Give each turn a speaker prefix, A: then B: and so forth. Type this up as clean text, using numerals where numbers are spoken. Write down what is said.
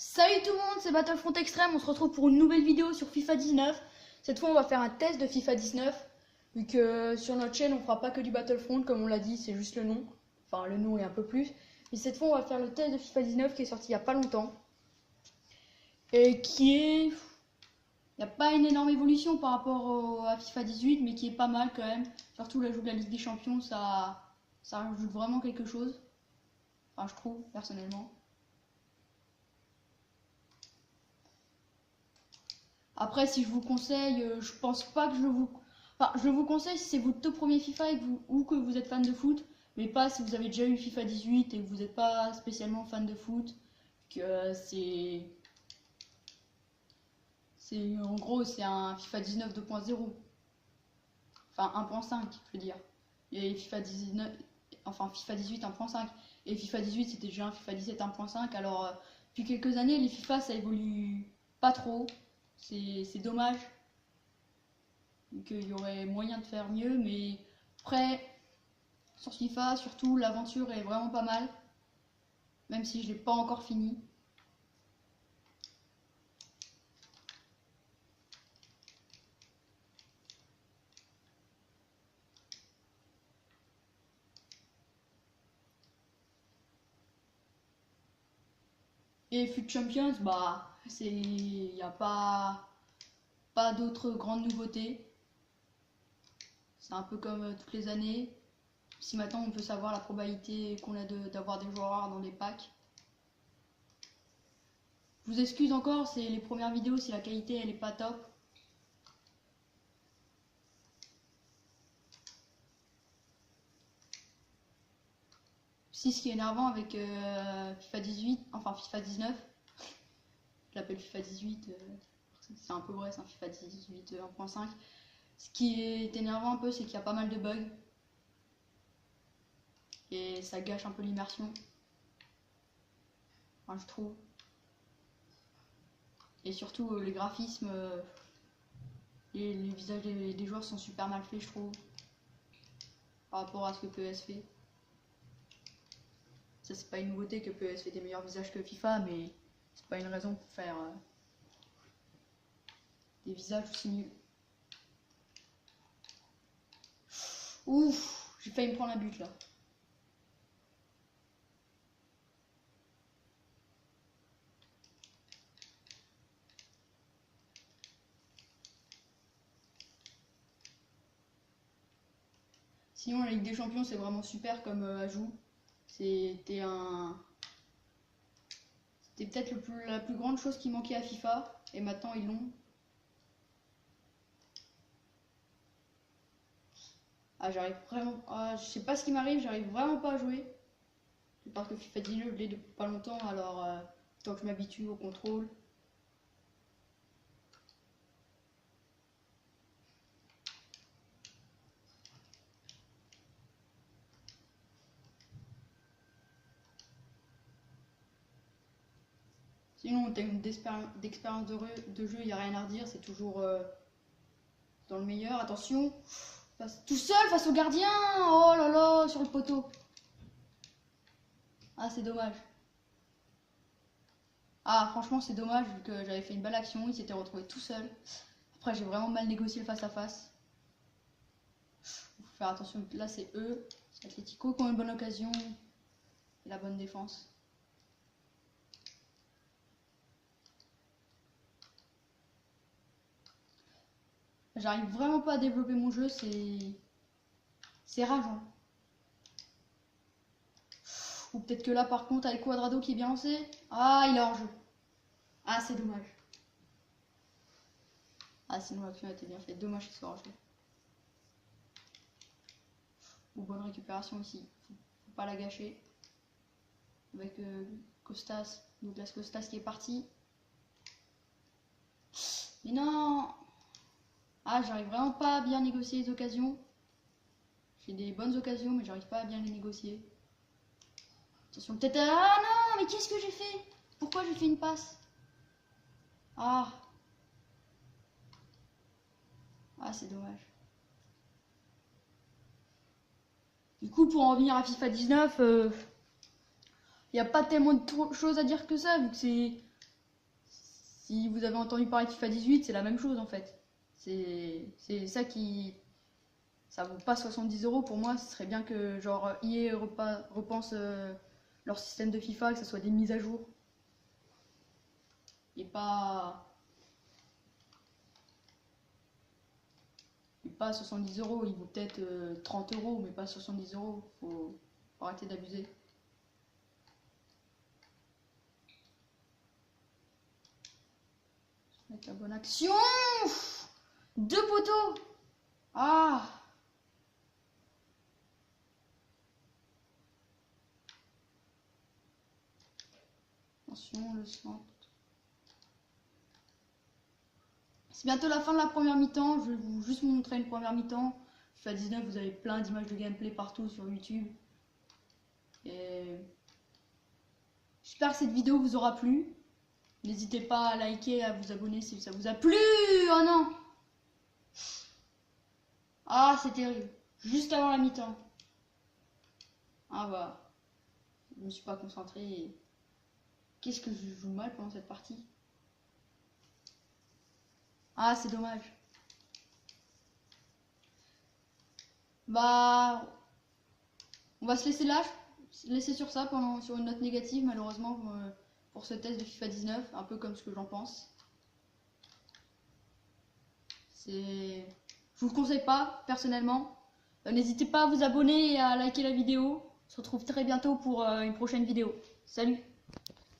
A: Salut tout le monde, c'est Battlefront Extreme, on se retrouve pour une nouvelle vidéo sur FIFA 19. Cette fois on va faire un test de FIFA 19, vu que sur notre chaîne on fera pas que du Battlefront comme on l'a dit, c'est juste le nom. Enfin le nom et un peu plus. Mais cette fois on va faire le test de FIFA 19 qui est sorti il y a pas longtemps. Et qui est... Il n'y a pas une énorme évolution par rapport à FIFA 18, mais qui est pas mal quand même. Surtout l'ajout de la Ligue des Champions, ça rajoute vraiment quelque chose. Enfin je trouve, personnellement. Après, si je vous conseille, je pense pas que je vous... Enfin, je vous conseille si c'est votre tout premier FIFA et ou que vous êtes fan de foot, mais pas si vous avez déjà eu FIFA 18 et que vous n'êtes pas spécialement fan de foot, que en gros, c'est un FIFA 19 2.0. Enfin, 1.5, je veux dire. Et FIFA 19... Enfin, FIFA 18 1.5. Et FIFA 18, c'était déjà un FIFA 17 1.5. Alors, depuis quelques années, les FIFA, ça évolue pas trop. C'est dommage. Qu'il y aurait moyen de faire mieux, mais après, sur FIFA, surtout, l'aventure est vraiment pas mal, même si je l'ai pas encore fini. Et FUT Champions, bah, il n'y a pas d'autres grandes nouveautés. C'est un peu comme toutes les années. Si maintenant on peut savoir la probabilité qu'on a d'avoir des joueurs rares dans les packs. Je vous excuse encore, c'est les premières vidéos si la qualité elle est pas top. Si ce qui est énervant avec FIFA 18, enfin FIFA 19, je l'appelle FIFA 18, c'est un peu vrai, c'est un FIFA 18 1.5. Ce qui est énervant un peu, c'est qu'il y a pas mal de bugs. Et ça gâche un peu l'immersion. Enfin, je trouve. Et surtout, les graphismes et les visages des joueurs sont super mal faits, je trouve. Par rapport à ce que PES fait. Ça, c'est pas une nouveauté que PES fait des meilleurs visages que FIFA, mais c'est pas une raison pour faire des visages aussi nuls. Ouf, j'ai failli me prendre un but là. Sinon, la Ligue des Champions, c'est vraiment super comme ajout. C'était peut-être la plus grande chose qui manquait à FIFA, et maintenant ils l'ont. Ah, j'arrive vraiment. Ah, je sais pas ce qui m'arrive, j'arrive vraiment pas à jouer. Parce que FIFA 19, je l'ai depuis pas longtemps, alors tant que je m'habitue au contrôle. Sinon, en termes d'expérience de jeu, il n'y a rien à redire, c'est toujours dans le meilleur. Attention, tout seul face au gardien. Oh là là, sur le poteau. Ah, c'est dommage. Ah, franchement, c'est dommage vu que j'avais fait une belle action, il s'était retrouvé tout seul. Après, j'ai vraiment mal négocié le face à face. Il faut faire attention, là c'est eux, c'est Atletico qui ont une bonne occasion et la bonne défense. J'arrive vraiment pas à développer mon jeu, c'est rageant. Ou peut-être que là par contre avec Quadrado qui est bien lancé. Ah, il est hors jeu. Ah, c'est dommage. Ah, sinon l'action a été bien faite. Dommage qu'il soit hors jeu. Ou bonne récupération ici. Faut pas la gâcher. Avec Costas, Douglas Costas qui est parti. Mais non! Ah, j'arrive vraiment pas à bien négocier les occasions. J'ai des bonnes occasions, mais j'arrive pas à bien les négocier. Attention, peut-être... Ah non, mais qu'est-ce que j'ai fait? Pourquoi j'ai fait une passe? Ah. Ah, c'est dommage. Du coup, pour en venir à FIFA 19, il n'y a pas tellement de choses à dire que ça, vu que Si vous avez entendu parler de FIFA 18, c'est la même chose en fait. C'est ça qui... Ça vaut pas 70 euros pour moi, ce serait bien que genre EA repense leur système de FIFA, que ce soit des mises à jour. Et pas... Et pas 70 euros, il vaut peut-être 30 euros, mais pas 70 euros. Faut arrêter d'abuser. Mettre la bonne action. Deux poteaux. Ah. Attention, le centre. C'est bientôt la fin de la première mi-temps. Je vais juste vous montrer une première mi-temps. FIFA 19, vous avez plein d'images de gameplay partout sur YouTube. Et j'espère que cette vidéo vous aura plu. N'hésitez pas à liker, à vous abonner si ça vous a plu. Oh non! Ah, c'est terrible. Juste avant la mi-temps. Ah bah. Je me suis pas concentré. Qu'est-ce que je joue mal pendant cette partie? Ah, c'est dommage. Bah, on va se laisser là, laisser sur ça sur une note négative malheureusement pour ce test de FIFA 19, un peu comme ce que j'en pense. Je vous le conseille pas personnellement. N'hésitez pas à vous abonner et à liker la vidéo. On se retrouve très bientôt pour une prochaine vidéo. Salut!